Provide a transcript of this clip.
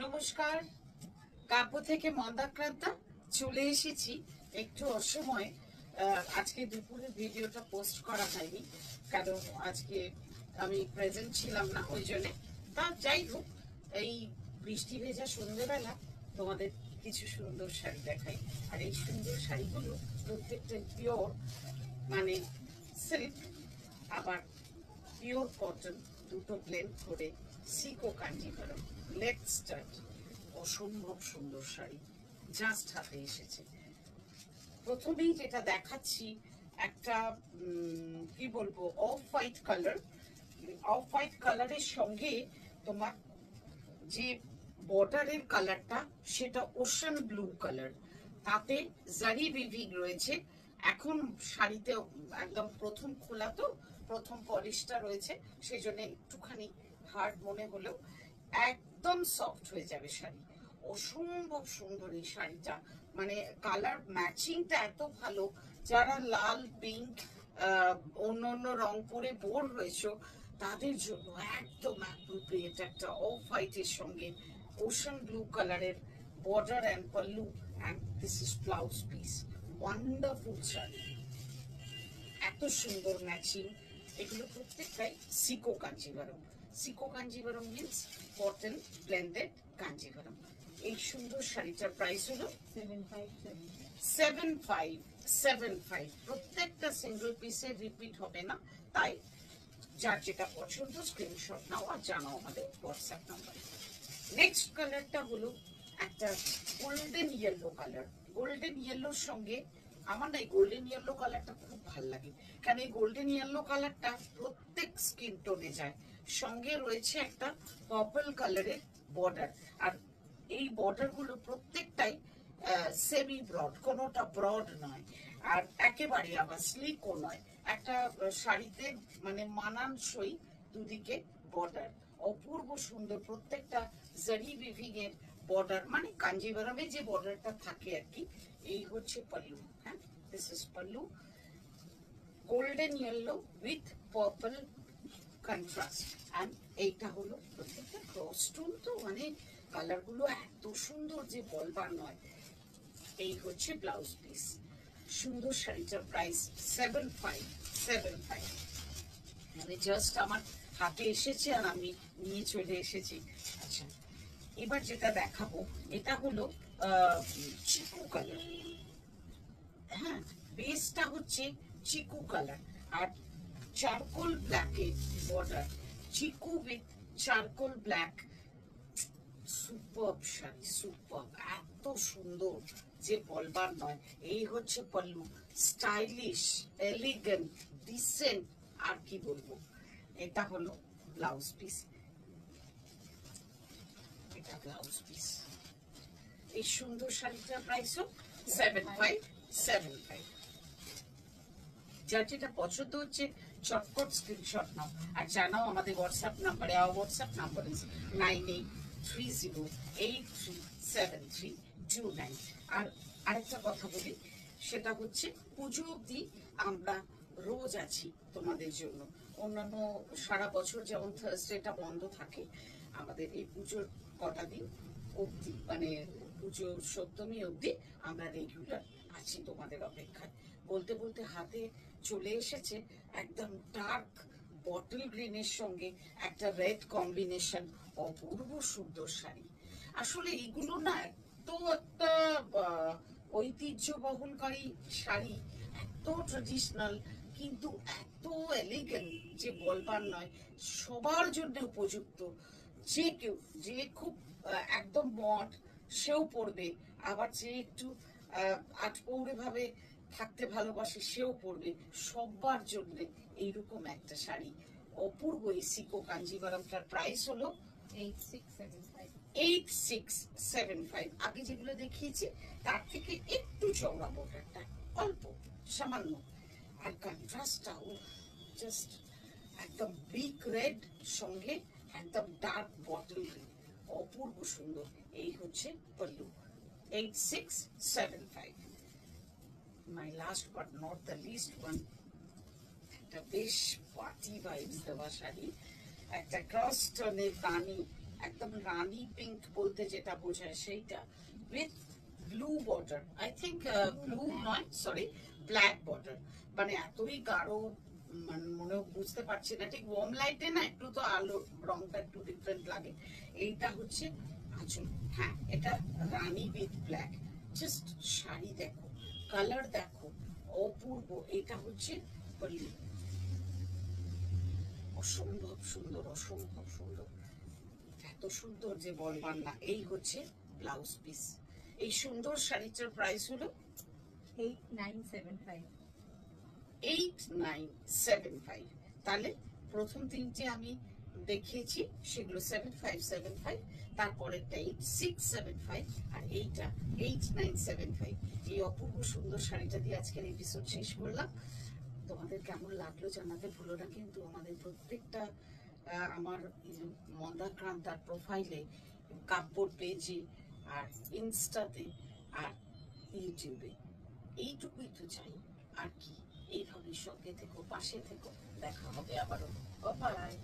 নমস্কার, কাব্য থেকে মন্দাক্রান্তা চলে এসেছি একটু অসময়। আজকে দুপুরের ভিডিওটা পোস্ট করা হয়নি, কারণ আজকে আমি প্রেজেন্ট ছিলাম না, ওই জন্যে। তা যাই হোক, এই বৃষ্টি ভেজা সন্ধ্যেবেলা তোমাদের কিছু সুন্দর শাড়ি দেখাই। আর এই সুন্দর শাড়িগুলো প্রত্যেকটাই পিওর, মানে সিল্ক আবার পিওর কটন, দুটো ব্লেন্ড করে সিকো কাঞ্জিভারম লেগ স্টার্ট। অসম্ভব সুন্দর শাড়ি, জাস্ট হাতে এসেছে। প্রথমেই যেটা দেখাচ্ছি একটা কি বলবো, off white colour. Off white কালারের সঙ্গে তোমার যে বর্ডারের কালারটা সেটা ওশান ব্লু কালার, তাতে জারি উইভিং রয়েছে। এখন শাড়িতে একদম প্রথম খোলা, তো প্রথম পলিশটা রয়েছে, সেই জন্য একটুখানি হার্ড মনে হলেও একদম সফট হয়ে যাবে শাড়ি। অসম্ভব সুন্দর এই শাড়িটা, মানে কালার ম্যাচিংটা এত ভালো। যারা লাল, পিঙ্ক, অন্য অন্য রং পরে বোর হয়েছো, তাদের জন্য একদম অ্যাপ্রোপ্রিয়েট একটা অফ হোয়াইটের সঙ্গে ওশান ব্লু কালারের border and pallu, and this is blouse piece. Wonderful sari, এত সুন্দর ম্যাচিং। এগুলো প্রত্যেকটাই sico Kanjivaram. Sico Kanjivaram means cotton blended Kanjivaram. এই সুন্দর শাড়িটার প্রাইস হলো 7575। প্রত্যেকটা সিঙ্গেল পিসে রিপিট হবে না, তাই যার যেটা পছন্দ স্ক্রিনশট নাও আর জানাও আমাদের হোয়াটসঅ্যাপ নাম্বারে। নেক্সট কালারটা হলো একটা গোল্ডেন ইয়েলো কালার। গোল্ডেন ইয়েলোর সঙ্গে আমার না এই গোল্ডেন ইয়েলো কালারটা খুব ভালো লাগে, কারণ এই গোল্ডেন ইয়েলো কালারটা প্রত্যেক স্কিন টোনে যায়। সঙ্গে রয়েছে একটা পার্পল কালারের বর্ডার, আর এই বর্ডার গুলো প্রত্যেকটাই সেমি ব্রড, কোনোটা ব্রড নয়, আর একেবারে আবার স্লিকও নয়। একটা শাড়িতে মানে মানানসই দুদিকে বর্ডার, অপূর্ব সুন্দর। প্রত্যেকটা জারি উইভিং এর বর্ডার, মানে কাঞ্জিভারমে যে বর্ডারটা থাকে আর কি। এই হচ্ছে পাল্লু। হ্যাঁ, this is pallu, golden yellow with purple contrast. And এইটা হলো প্রত্যেকটা ক্রস টোন, তো মানে কালার গুলো এত সুন্দর যে বলবার নয়। এই হচ্ছে ব্লাউজ পিস। সুন্দর শাড়িটার প্রাইস 7575। মানে জাস্ট আমার হাতে এসেছে আর আমি নিয়ে চলে এসেছি। আচ্ছা, এবার যেটা দেখাবো এটা হলো চিকু কালার। হ্যাঁ, বেসটা হচ্ছে চিকু কালার আর চারকোল ব্ল্যাকের বর্ডার। Chiku with charcoal black, superb sari, superb, এত সুন্দর যে বলবার নয়। এই হচ্ছে পাল্লু, স্টাইলিশ, এলিগেন্ট, ডিসেন্ট, আর কি বলবো। এটা হলো ব্লাউজ পিস, এটা ব্লাউজ পিস। এই সুন্দর শাড়িটার প্রাইসও 7575। যার যেটা পছন্দ হচ্ছে চটপট স্ক্রিনশট নাও আর জানাও আমাদের হোয়াটসঅ্যাপ নাম্বারে। আমার হোয়াটসঅ্যাপ নাম্বার ইজ 9830837329। আর আরেকটা কথা বলি, সেটা হচ্ছে পুজো অবধি আমরা রোজ আছি তোমাদের জন্য। অন্যান্য সারা বছর যেমন থার্সডেটা বন্ধ থাকে, আমাদের এই পুজোর কটা দিন অবধি, মানে পুজো সপ্তমী অবধি আমরা রেগুলার আছি তোমাদের অপেক্ষায়। বলতে বলতে হাতে চলে এসেছে একদম ডার্ক বটল গ্রিনের সঙ্গে একটা রেড কম্বিনেশন, অপূর্ব সুন্দর শাড়ি। আসলে এইগুলো না এত একটা ঐতিহ্য বহনকারী শাড়ি, এত ট্রেডিশনাল, কিন্তু এত এলিগেন্ট যে বলবার নয়। সবার জন্য উপযুক্ত, যে কেউ, যে খুব একদম মড সেও পরবে, আবার যে একটু আটপৌরে ভাবে থাকতে ভালোবাসে সেও পরবে। সবার জন্য এইরকম একটা শাড়ি, অপূর্ব। এই সিকো কাঞ্জিভারমটার প্রাইস হলো 8675। আগে যেগুলো দেখিয়েছি তার থেকে একটু চওড়া বর্ডারটা, অল্প সামান্য, আর কন্ট্রাস্টটাও জাস্ট একদম বিগ রেড সঙ্গে একদম ডার্ক বটল গ্রিন, অপূর্ব সুন্দর। এই হচ্ছে pallu, 8675। My last but not the least one, একটা বেশ পার্টি ভাইবস দেওয়া শাড়ি, একটা ক্রস টোনের দামি একদম রানী পিঙ্ক বলতে যেটা বোঝায় সেইটা, with blue border, I think blue নয় সরি ব্ল্যাক বর্ডার, মানে এতই গাঢ়, মানে মনে বুঝতে পারছি না ঠিক, ওয়ার্ম লাইটে না একটু তো আলো রংটা একটু ডিফারেন্ট লাগে। এইটা হচ্ছে আঁচল, হ্যাঁ এটা রানী উইথ ব্ল্যাক। জাস্ট শাড়ি দেখো, কালার দেখো, অপূর্ব। এটা হচ্ছে পল্লী, অসম্ভব সুন্দর, অসম্ভব সুন্দর, এত সুন্দর যে বলবার না। এই হচ্ছে ব্লাউজ পিস। এই সুন্দর শাড়িটার প্রাইস হলো 8975। 8975। তাহলে প্রথম তিনটে আমি দেখিয়েছি সেগুলো 7575, তারপরেরটা 8675, আর এইটা 8975। এই অপূর্ব সুন্দর শাড়িটা দিয়ে আজকের এপিসোড শেষ করলাম। তোমাদের কেমন লাগলো জানাতে ভুলো না কিন্তু। আমাদের প্রত্যেকটা আমার মন্দাক্রান্তার প্রোফাইলে, কাপড় পেজে, আর ইনস্টাতে, আর ইউটিউবে, এইটুকুই তো চাই। আর কি, এইভাবে সঙ্গে থেকো, পাশে থেকো, দেখা হবে আবারও। বাই।